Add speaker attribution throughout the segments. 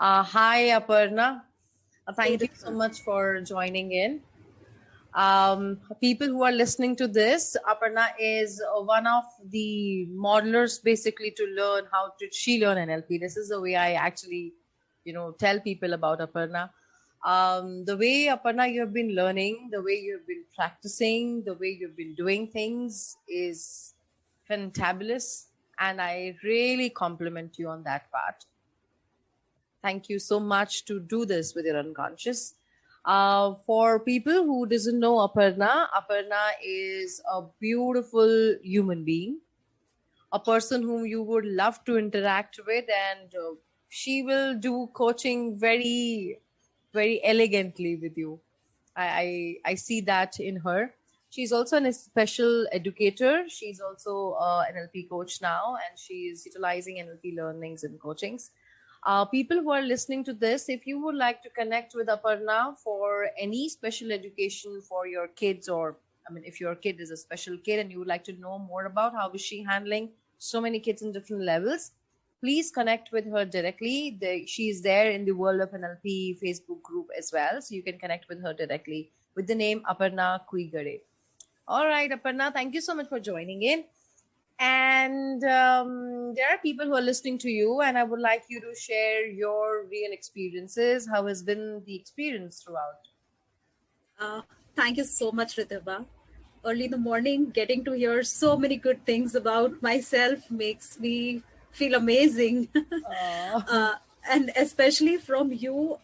Speaker 1: Hi, Aparna.
Speaker 2: Hey,
Speaker 1: Thank you so
Speaker 2: Ritika.
Speaker 1: much for joining in. People who are listening to this, Aparna is one of the modelers basically to learn how did she learn NLP. This is the way I actually, tell people about Aparna. The way Aparna you have been learning, the way you have been practicing, the way you've been doing things is fantabulous, and I really compliment you on that part. Thank you so much to do this with your unconscious. For people who doesn't know Aparna is a beautiful human being, a person whom you would love to interact with, and she will do coaching very, very elegantly with you. I see that in her. She's also a special educator. She's also an NLP coach now, and she is utilizing NLP learnings and coachings. People who are listening to this, if you would like to connect with Aparna for any special education for your kids, or I mean, if your kid is a special kid and you would like to know more about how is she handling so many kids in different levels, please connect with her directly. She is there in the World of NLP Facebook group as well, so you can connect with her directly with the name Aparna Kuigare. All right, Aparna, thank you so much for joining in. And there are people who are listening to you, and I would like you to share your real experiences. How has been the experience throughout?
Speaker 2: Uh, Thank you so much, Ritika. Early in the morning, getting to hear so many good things about myself makes me feel amazing.
Speaker 1: Uh,
Speaker 2: uh, and especially from you,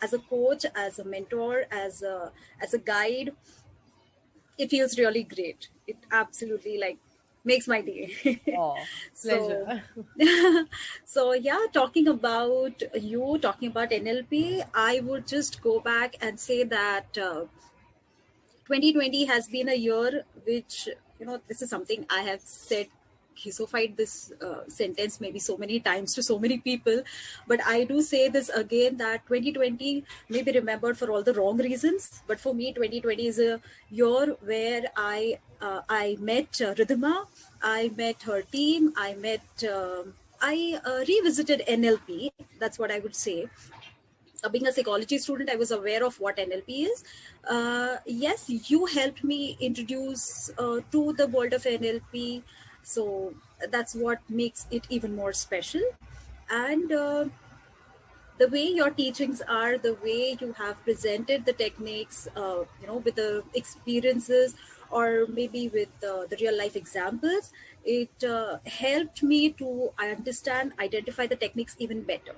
Speaker 2: as a coach, as a mentor, as a guide, it feels really great. It absolutely makes my day.
Speaker 1: oh,
Speaker 2: so
Speaker 1: pleasure.
Speaker 2: so yeah, talking about NLP, I would just go back and say that 2020 has been a year which, this is something I have said, hissophied this sentence maybe so many times to so many people, but I do say this again, that 2020 may be remembered for all the wrong reasons, but for me 2020 is a year where I met Ridhima, I met her team, I revisited NLP. That's what I would say. Being a psychology student, I was aware of what NLP is. Yes, you helped me introduce to the world of NLP. So that's what makes it even more special. And the way your teachings are, the way you have presented the techniques, with the experiences or maybe with the real life examples, it helped me to understand, identify the techniques even better.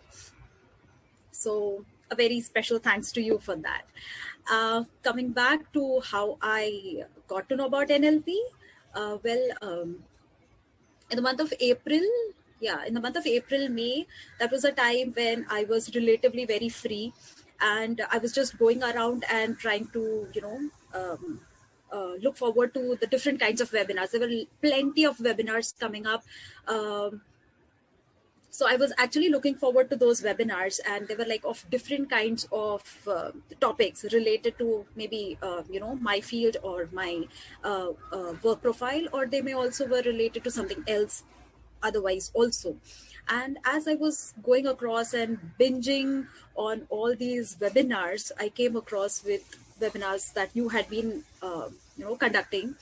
Speaker 2: So a very special thanks to you for that. Coming back to how I got to know about NLP, in the month of April, in the month of April, May, that was a time when I was relatively very free, and I was just going around and trying to, look forward to the different kinds of webinars. There were plenty of webinars coming up. So I was actually looking forward to those webinars, and they were like of different kinds of topics related to maybe my field or my work profile, or they may also were related to something else otherwise also. And as I was going across and binging on all these webinars, I came across with webinars that you had been conducting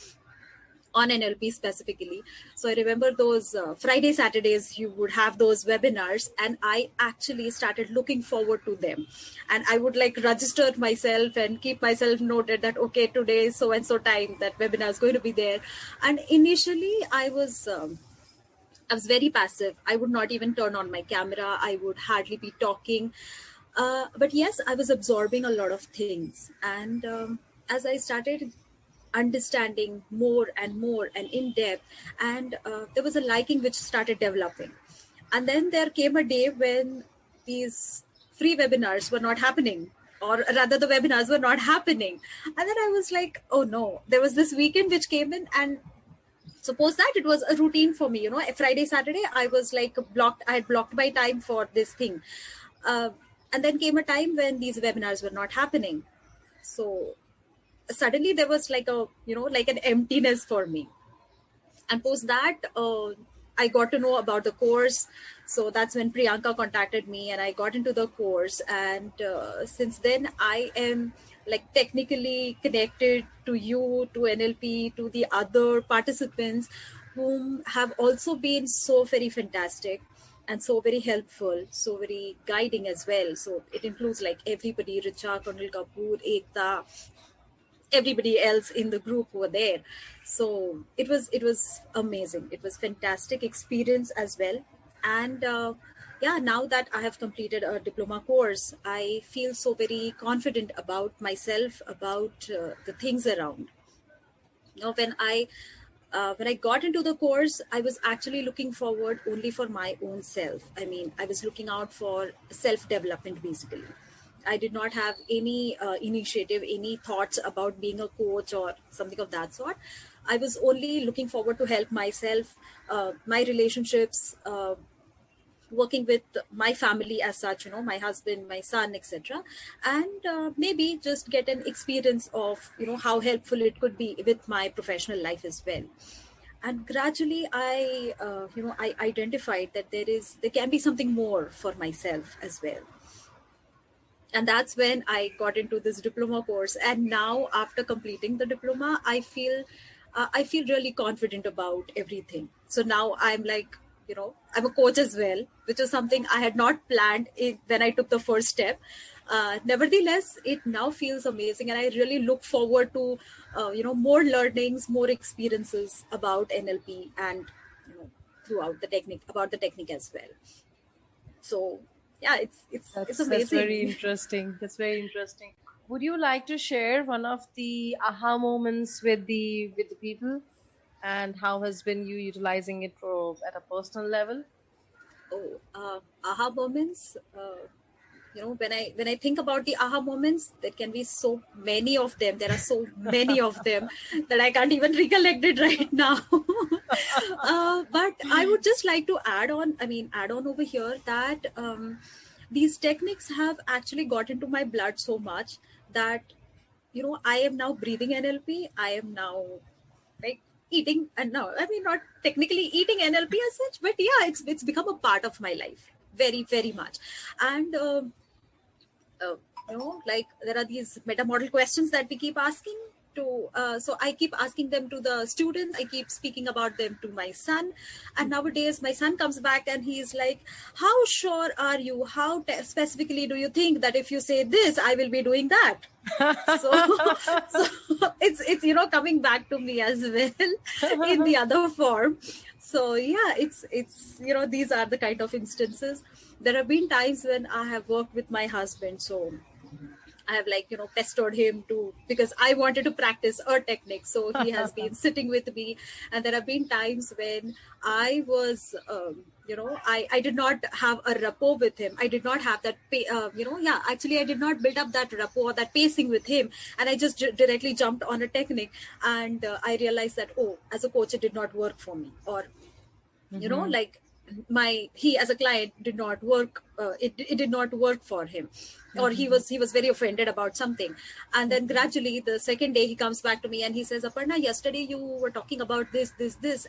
Speaker 2: on NLP specifically. So I remember those Friday, Saturdays, you would have those webinars, and I actually started looking forward to them. And I would register myself and keep myself noted that, okay, today, so and so time, that webinar is going to be there. And initially, I was very passive. I would not even turn on my camera. I would hardly be talking. But yes, I was absorbing a lot of things. And as I started understanding more and more and in depth, and there was a liking which started developing. And then there came a day when these free webinars were not happening, or rather the webinars were not happening. And then I was like, oh no, there was this weekend which came in, and suppose that it was a routine for me, Friday, Saturday, I was I had blocked my time for this thing. uh, and then came a time when these webinars were not happening. So suddenly there was like an emptiness for me. And post that, I got to know about the course. So that's when Priyanka contacted me and I got into the course. And since then, I am like technically connected to you, to NLP, to the other participants whom have also been so very fantastic and so very helpful, so very guiding as well. So it includes like everybody, Richa, Colonel Kapoor, Ekta, everybody else in the group who were there. So it was amazing. It was fantastic experience as well. And yeah, now that I have completed a diploma course, I feel so very confident about myself, about the things around. When I got into the course, I was actually looking forward only for my own self. I mean, I was looking out for self development basically. I did not have any initiative, any thoughts about being a coach or something of that sort. I was only looking forward to help myself, my relationships, working with my family as such, my husband, my son, etc. And maybe just get an experience of, how helpful it could be with my professional life as well. And gradually I identified that there can be something more for myself as well. And that's when I got into this diploma course. And now after completing the diploma, I feel really confident about everything. So now I'm like, I'm a coach as well, which is something I had not planned when I took the first step. Nevertheless, it now feels amazing, and I really look forward to more learnings, more experiences about NLP, and throughout the technique, about the technique as well. So yeah, it's
Speaker 1: That's very
Speaker 2: amazing.
Speaker 1: interesting. That's very interesting. Would you like to share one of the aha moments with the people, and how has been you utilizing it for at a personal level?
Speaker 2: Oh, aha moments. When I think about the aha moments, there can be so many of them. There are so many of them that I can't even recollect it right now. But I would just like to add on over here that these techniques have actually got into my blood so much that I am now breathing NLP. I am now like eating, and now I mean not technically eating NLP as such, but yeah, it's become a part of my life very very much. And uh, like there are these meta model questions that we keep asking to, so I keep asking them to the students, I keep speaking about them to my son. And nowadays my son comes back and he's like, how sure are you, how specifically do you think that if you say this I will be doing that? So so it's coming back to me as well in the other form. So yeah, it's these are the kind of instances. There have been times when I have worked with my husband, so I have pestered him to, because I wanted to practice a technique. So he has been sitting with me, and there have been times when I was, I did not have a rapport with him. I did not have that, actually I did not build up that rapport, that pacing with him. And I just directly jumped on a technique, and I realized that, oh, as a coach, it did not work for me. Or, like he as a client did not work, it did not work for him, or he was very offended about something. And then gradually the second day he comes back to me and he says, Aparna, yesterday you were talking about this,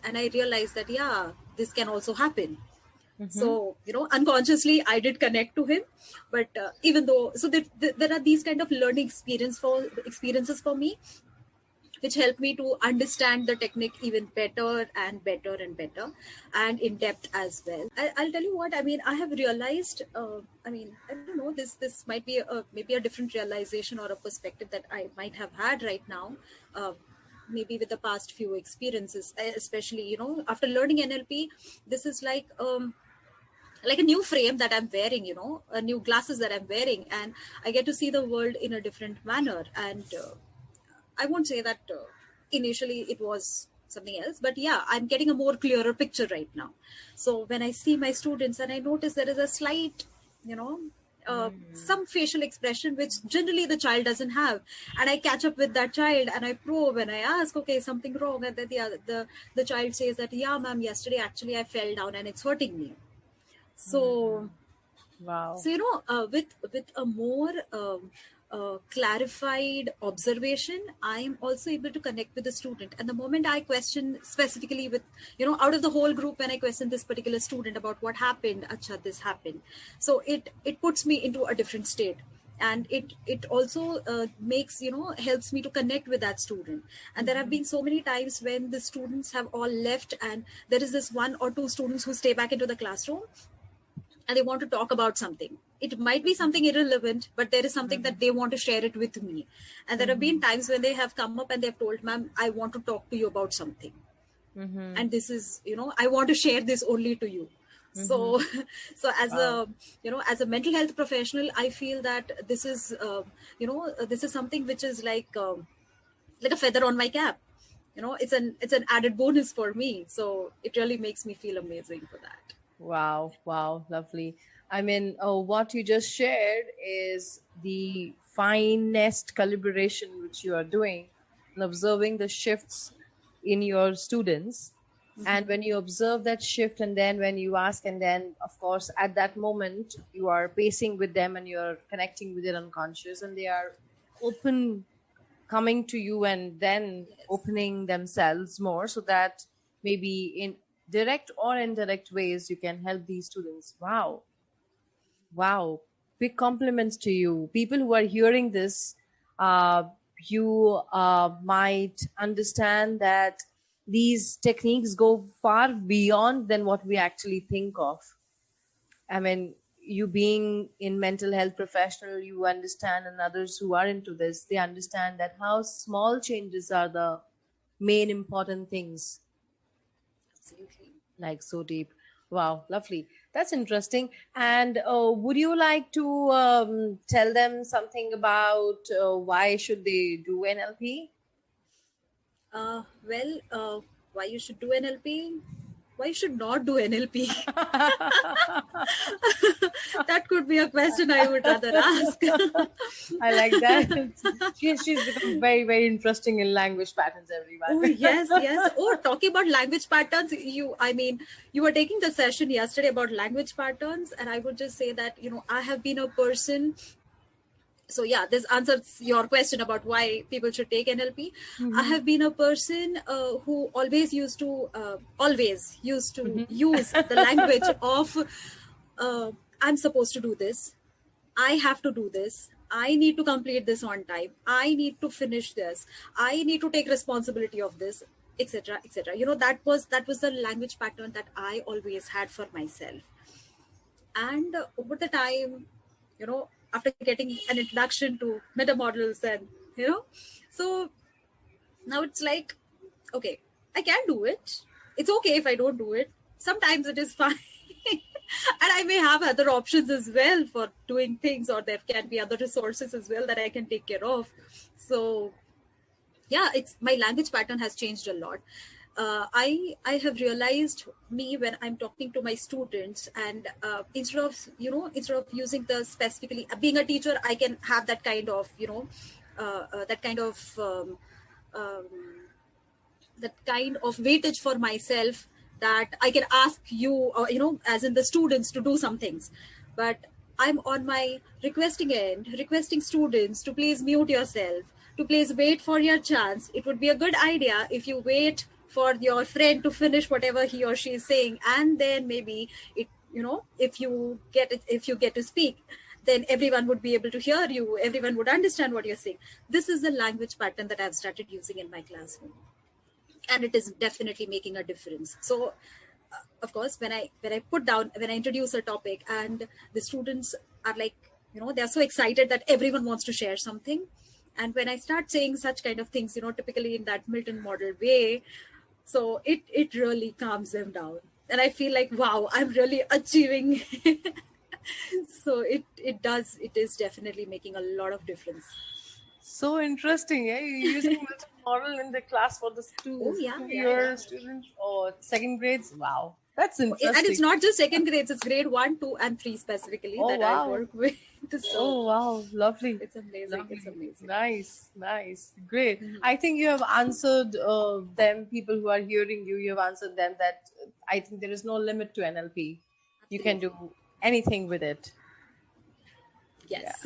Speaker 2: and I realized that yeah, this can also happen. So unconsciously I did connect to him. But even though, so there are these kind of learning experiences for me, which helped me to understand the technique even better and better and better, and in depth as well. I'll tell you what I mean. I have realized. I don't know. This might be maybe a different realization or a perspective that I might have had right now. Maybe with the past few experiences, especially after learning NLP, this is like a new frame that I'm wearing, a new glasses that I'm wearing, and I get to see the world in a different manner. And I won't say that initially it was something else, but yeah, I'm getting a more clearer picture right now. So when I see my students and I notice there is a slight, some facial expression which generally the child doesn't have, and I catch up with that child and I probe and I ask, okay, something wrong? And then the child says that, yeah, ma'am, yesterday actually I fell down and it's hurting me. So
Speaker 1: Wow.
Speaker 2: so with a more clarified observation, I am also able to connect with the student. And the moment I question specifically with, out of the whole group, when I question this particular student about what happened, acha, this happened. So it puts me into a different state. And it also makes, helps me to connect with that student. And there have been so many times when the students have all left, and there is this one or two students who stay back into the classroom and they want to talk about something. It might be something irrelevant, but there is something that they want to share it with me. And there have been times when they have come up and they've told, ma'am, I want to talk to you about something. And this is, I want to share this only to you. So as as a mental health professional, I feel that this is, this is something which is like a feather on my cap. It's an added bonus for me. So it really makes me feel amazing for that.
Speaker 1: Wow, lovely. I mean, what you just shared is the finest calibration which you are doing and observing the shifts in your students. And when you observe that shift, and then when you ask, and then of course at that moment you are pacing with them and you're connecting with their unconscious, and they are open, coming to you, and then opening themselves more, so that maybe in direct or indirect ways you can help these students. Wow, big compliments to you. People who are hearing this, you might understand that these techniques go far beyond than what we actually think of. I mean, you being in mental health professional, you understand, and others who are into this, they understand that how small changes are the main important things.
Speaker 2: Absolutely.
Speaker 1: Like, so deep. Wow, lovely. That's interesting. And would you like to tell them something about why should they do NLP?
Speaker 2: Why you should do NLP? Why you should not do NLP? That could be a question I would rather ask.
Speaker 1: I like that. She's become very, very interesting in language patterns, everyone.
Speaker 2: Oh, yes. Oh, talking about language patterns, you were taking the session yesterday about language patterns, and I would just say that, I have been a person. So yeah, this answers your question about why people should take NLP. I have been a person who always used to use the language of I'm supposed to do this, I have to do this, I need to complete this on time, I need to finish this, I need to take responsibility of this, etc., etc. That was the language pattern that I always had for myself. And over the time, after getting an introduction to meta models, and so now it's like, okay, I can do it, it's okay if I don't do it, sometimes it is fine. And I may have other options as well for doing things, or there can be other resources as well that I can take care of. So yeah, my language pattern has changed a lot. I have realized when I'm talking to my students, and instead of using the specifically being a teacher, I can have that kind of weightage for myself, that I can ask you, as in the students, to do some things. But I'm on my requesting end, requesting students to please mute yourself, to please wait for your chance. It would be a good idea if you wait for your friend to finish whatever he or she is saying, and then maybe if you get to speak, then everyone would be able to hear you, everyone would understand what you're saying. This is the language pattern that I've started using in my classroom, and it is definitely making a difference. So of course, when I introduce a topic, and the students are like, they're so excited that everyone wants to share something. And when I start saying such kind of things, typically in that Milton model way, so it really calms them down, and I feel like, wow, I'm really achieving. So it is definitely making a lot of difference.
Speaker 1: So interesting. You're using Milton model in the class for the students. Students or second grades. Wow, that's interesting.
Speaker 2: And it's not just second grades; it's grade 1, 2, and 3 specifically I work with. So,
Speaker 1: wow, lovely!
Speaker 2: It's amazing. Lovely. It's amazing.
Speaker 1: Nice, great. I think you have answered them. People who are hearing you, you have answered them that I think there is no limit to NLP. Absolutely. You can do anything with it.
Speaker 2: Yes.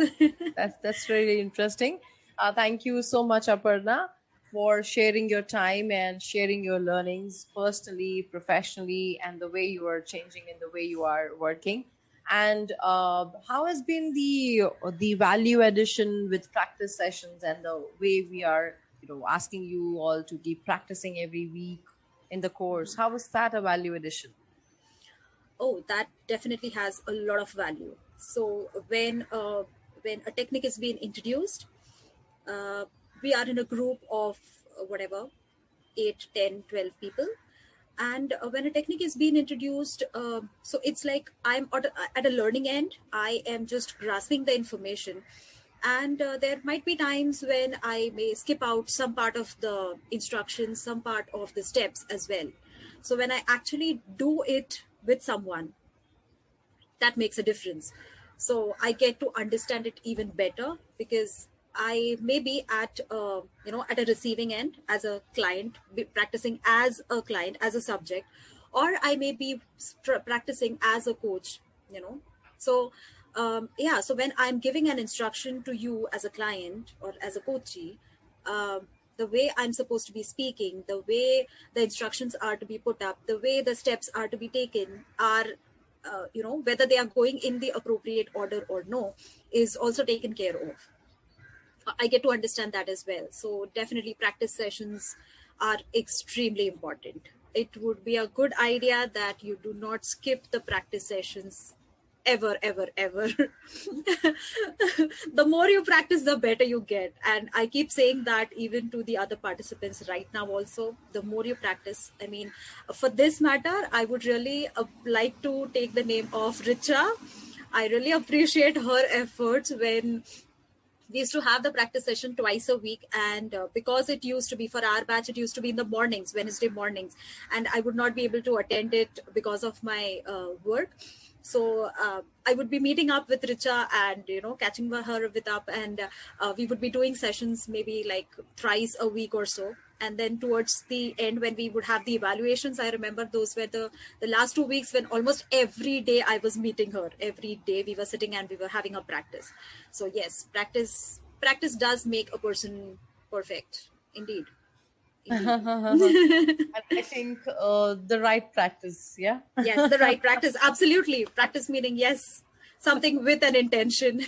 Speaker 1: That's really interesting. Thank you so much, Aparna, for sharing your time and sharing your learnings personally, professionally, and the way you are changing in the way you are working. And how has been the value addition with practice sessions and the way we are, asking you all to keep practicing every week in the course? How was that a value addition?
Speaker 2: Oh, that definitely has a lot of value. So when a technique is being introduced, uh, we are in a group of whatever 8, 10, 12 people, and when a technique is being introduced, so it's like I'm at a learning end. I am just grasping the information, and there might be times when I may skip out some part of the instructions, some part of the steps as well. So when I actually do it with someone, that makes a difference. So I get to understand it even better, because I may be at at a receiving end as a client, practicing as a client, as a subject, or I may be practicing as a coach. you know so yeah, so when I'm giving an instruction to you as a client or as a coachee, the way I'm supposed to be speaking, the way the instructions are to be put up, the way the steps are to be taken are, whether they are going in the appropriate order or no, is also taken care of. I get to understand that as well. So definitely practice sessions are extremely important. It would be a good idea that you do not skip the practice sessions ever, ever, ever. The more you practice, the better you get. And I keep saying that even to the other participants right now also, the more you practice. I mean, for this matter, I would really like to take the name of Richa. I really appreciate her efforts when we used to have the practice session twice a week, and because it used to be for our batch, it used to be in the mornings, Wednesday mornings, and I would not be able to attend it because of my work. So I would be meeting up with Richa and catching her with up, and we would be doing sessions maybe like thrice a week or so. And then towards the end, when we would have the evaluations, I remember those were the last 2 weeks when almost every day I was meeting her. Every day we were sitting and we were having a practice. So yes, practice does make a person perfect. Indeed. Indeed.
Speaker 1: And I think the right practice, yeah.
Speaker 2: Yes, the right practice. Absolutely. Practice meaning, yes, something with an intention.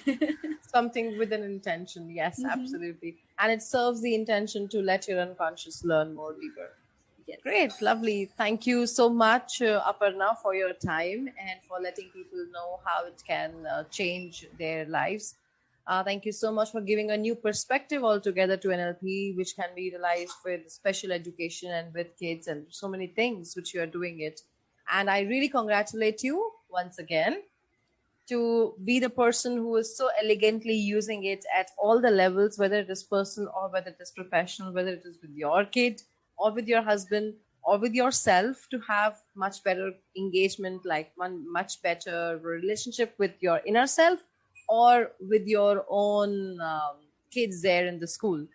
Speaker 1: Something with an intention, yes, absolutely. And it serves the intention to let your unconscious learn more deeper.
Speaker 2: Yes.
Speaker 1: Great, lovely. Thank you so much, Aparna, for your time and for letting people know how it can change their lives. Thank you so much for giving a new perspective altogether to NLP, which can be utilized with special education and with kids and so many things which you are doing it. And I really congratulate you once again to be the person who is so elegantly using it at all the levels, whether it is personal or whether it is professional, whether it is with your kid or with your husband or with yourself, to have much better engagement, like one much better relationship with your inner self or with your own kids there in the school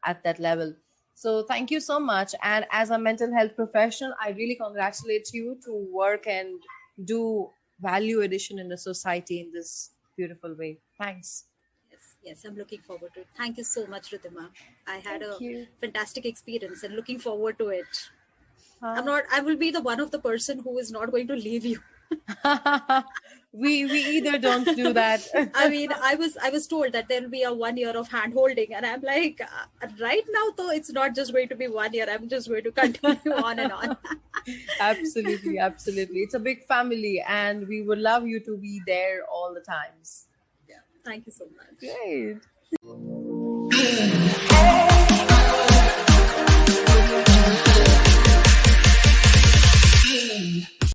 Speaker 1: at that level. So thank you so much. And as a mental health professional, I really congratulate you to work and do value addition in the society in this beautiful way. Thanks.
Speaker 2: Yes, I'm looking forward to it. Thank you so much, Ridhima. I had
Speaker 1: Thank
Speaker 2: a
Speaker 1: you.
Speaker 2: fantastic experience and looking forward to it. I will be the one of the person who is not going to leave you.
Speaker 1: We either don't do that.
Speaker 2: I mean, I was told that there will be a 1 year of hand holding, and I'm like, right now though, it's not just going to be 1 year. I'm just going to continue on and on.
Speaker 1: Absolutely, absolutely. It's a big family, and we would love you to be there all the times.
Speaker 2: Yeah, thank you so much.
Speaker 1: Great.